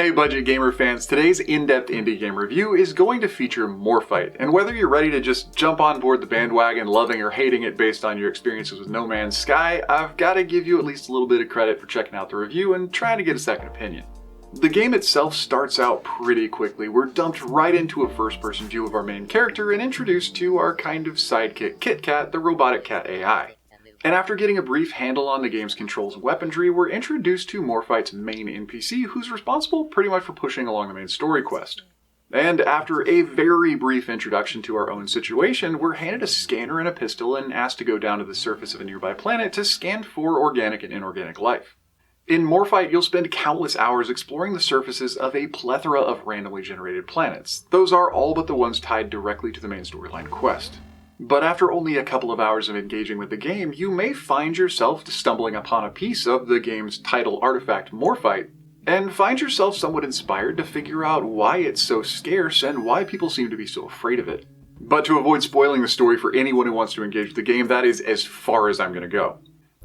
Hey budget gamer fans, today's in-depth indie game review is going to feature Morphite, and whether you're ready to just jump on board the bandwagon, loving or hating it based on your experiences with No Man's Sky, I've got to give you at least a little bit of credit for checking out the review and trying to get a second opinion. The game itself starts out pretty quickly. We're dumped right into a first-person view of our main character and introduced to our kind of sidekick Kit Kat, the robotic cat AI. And after getting a brief handle on the game's controls and weaponry, we're introduced to Morphite's main NPC, who's responsible pretty much for pushing along the main story quest. And after a very brief introduction to our own situation, we're handed a scanner and a pistol and asked to go down to the surface of a nearby planet to scan for organic and inorganic life. In Morphite, you'll spend countless hours exploring the surfaces of a plethora of randomly generated planets. Those are all but the ones tied directly to the main storyline quest. But after only a couple of hours of engaging with the game, you may find yourself stumbling upon a piece of the game's title artifact, Morphite, and find yourself somewhat inspired to figure out why it's so scarce and why people seem to be so afraid of it. But to avoid spoiling the story for anyone who wants to engage with the game, that is as far as I'm going to go.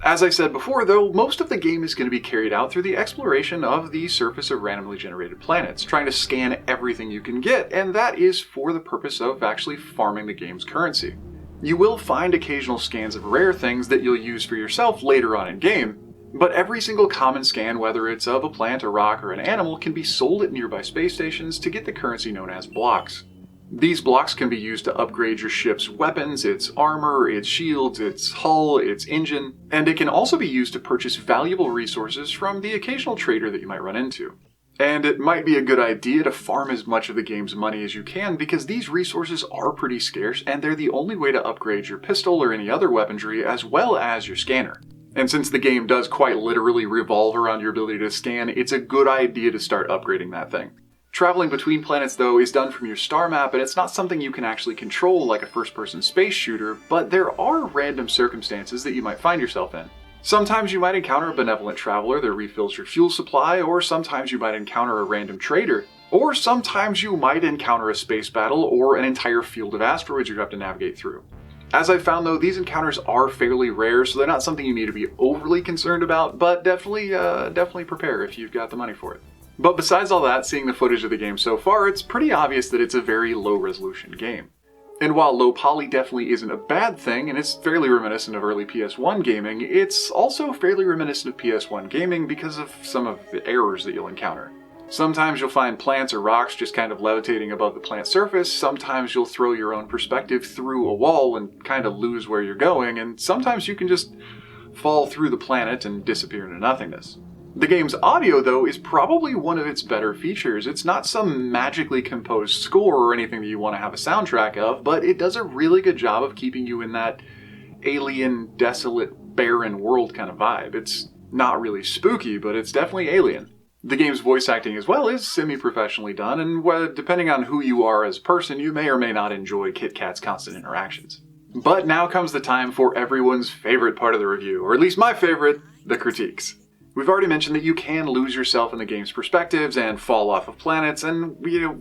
As I said before, though, most of the game is going to be carried out through the exploration of the surface of randomly generated planets, trying to scan everything you can get, and that is for the purpose of actually farming the game's currency. You will find occasional scans of rare things that you'll use for yourself later on in game, but every single common scan, whether it's of a plant, a rock, or an animal, can be sold at nearby space stations to get the currency known as blocks. These blocks can be used to upgrade your ship's weapons, its armor, its shields, its hull, its engine, and it can also be used to purchase valuable resources from the occasional trader that you might run into. And it might be a good idea to farm as much of the game's money as you can because these resources are pretty scarce and they're the only way to upgrade your pistol or any other weaponry as well as your scanner. And since the game does quite literally revolve around your ability to scan, it's a good idea to start upgrading that thing. Traveling between planets, though, is done from your star map, and it's not something you can actually control like a first-person space shooter, but there are random circumstances that you might find yourself in. Sometimes you might encounter a benevolent traveler that refills your fuel supply, or sometimes you might encounter a random trader, or sometimes you might encounter a space battle or an entire field of asteroids you have to navigate through. As I've found, though, these encounters are fairly rare, so they're not something you need to be overly concerned about, but definitely prepare if you've got the money for it. But besides all that, seeing the footage of the game so far, it's pretty obvious that it's a very low-resolution game. And while low poly definitely isn't a bad thing, and it's fairly reminiscent of early PS1 gaming, it's also fairly reminiscent of PS1 gaming because of some of the errors that you'll encounter. Sometimes you'll find plants or rocks just kind of levitating above the plant surface, sometimes you'll throw your own perspective through a wall and kind of lose where you're going, and sometimes you can just fall through the planet and disappear into nothingness. The game's audio, though, is probably one of its better features. It's not some magically composed score or anything that you want to have a soundtrack of, but it does a really good job of keeping you in that alien, desolate, barren world kind of vibe. It's not really spooky, but it's definitely alien. The game's voice acting as well is semi-professionally done, and depending on who you are as a person, you may or may not enjoy Kit Kat's constant interactions. But now comes the time for everyone's favorite part of the review, or at least my favorite, the critiques. We've already mentioned that you can lose yourself in the game's perspectives and fall off of planets, and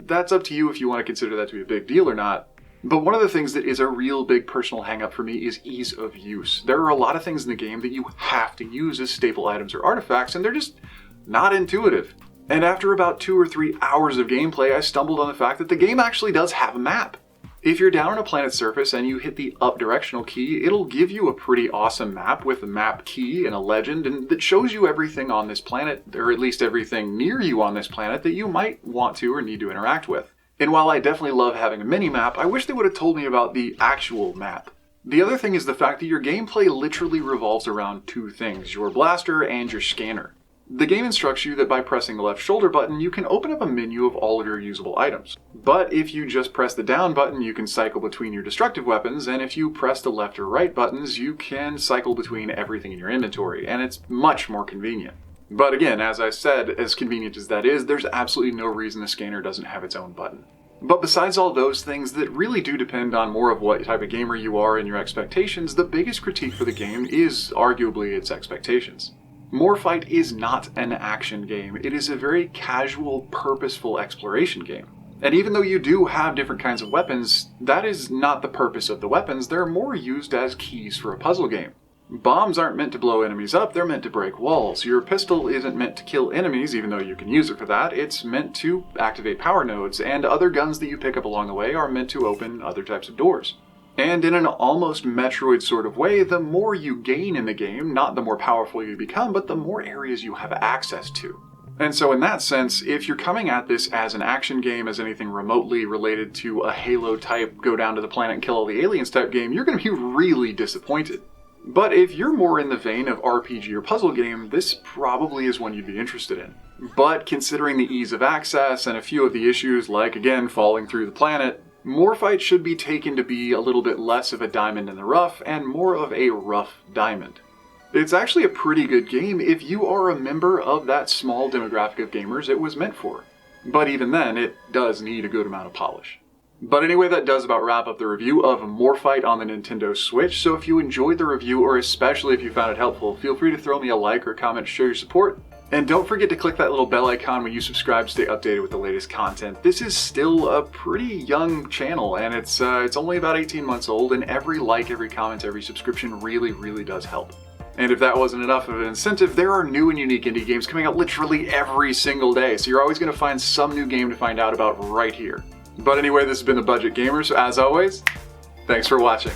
that's up to you if you want to consider that to be a big deal or not. But one of the things that is a real big personal hang-up for me is ease of use. There are a lot of things in the game that you have to use as staple items or artifacts, and they're just not intuitive. And after about 2 or 3 hours of gameplay, I stumbled on the fact that the game actually does have a map. If you're down on a planet's surface and you hit the up directional key, it'll give you a pretty awesome map with a map key and a legend and that shows you everything on this planet, or at least everything near you on this planet that you might want to or need to interact with. And while I definitely love having a mini-map, I wish they would have told me about the actual map. The other thing is the fact that your gameplay literally revolves around 2 things, your blaster and your scanner. The game instructs you that by pressing the left shoulder button, you can open up a menu of all of your usable items. But if you just press the down button, you can cycle between your destructive weapons, and if you press the left or right buttons, you can cycle between everything in your inventory, and it's much more convenient. But again, as I said, as convenient as that is, there's absolutely no reason the scanner doesn't have its own button. But besides all those things that really do depend on more of what type of gamer you are and your expectations, the biggest critique for the game is arguably its expectations. Morphite is not an action game. It is a very casual, purposeful exploration game. And even though you do have different kinds of weapons, that is not the purpose of the weapons. They're more used as keys for a puzzle game. Bombs aren't meant to blow enemies up, they're meant to break walls. Your pistol isn't meant to kill enemies, even though you can use it for that. It's meant to activate power nodes, and other guns that you pick up along the way are meant to open other types of doors. And in an almost Metroid sort of way, the more you gain in the game, not the more powerful you become, but the more areas you have access to. And so in that sense, if you're coming at this as an action game, as anything remotely related to a Halo type, go down to the planet and kill all the aliens type game, you're going to be really disappointed. But if you're more in the vein of RPG or puzzle game, this probably is one you'd be interested in. But considering the ease of access and a few of the issues like, again, falling through the planet, Morphite should be taken to be a little bit less of a diamond in the rough and more of a rough diamond. It's actually a pretty good game if you are a member of that small demographic of gamers it was meant for. But even then, it does need a good amount of polish. But anyway, that does about wrap up the review of Morphite on the Nintendo Switch, so if you enjoyed the review, or especially if you found it helpful, feel free to throw me a like or comment to show your support. And don't forget to click that little bell icon when you subscribe to stay updated with the latest content. This is still a pretty young channel, and it's only about 18 months old, and every like, every comment, every subscription really does help. And if that wasn't enough of an incentive, there are new and unique indie games coming out literally every single day, so you're always going to find some new game to find out about right here. But anyway, this has been The Budget Gamer, so as always, thanks for watching.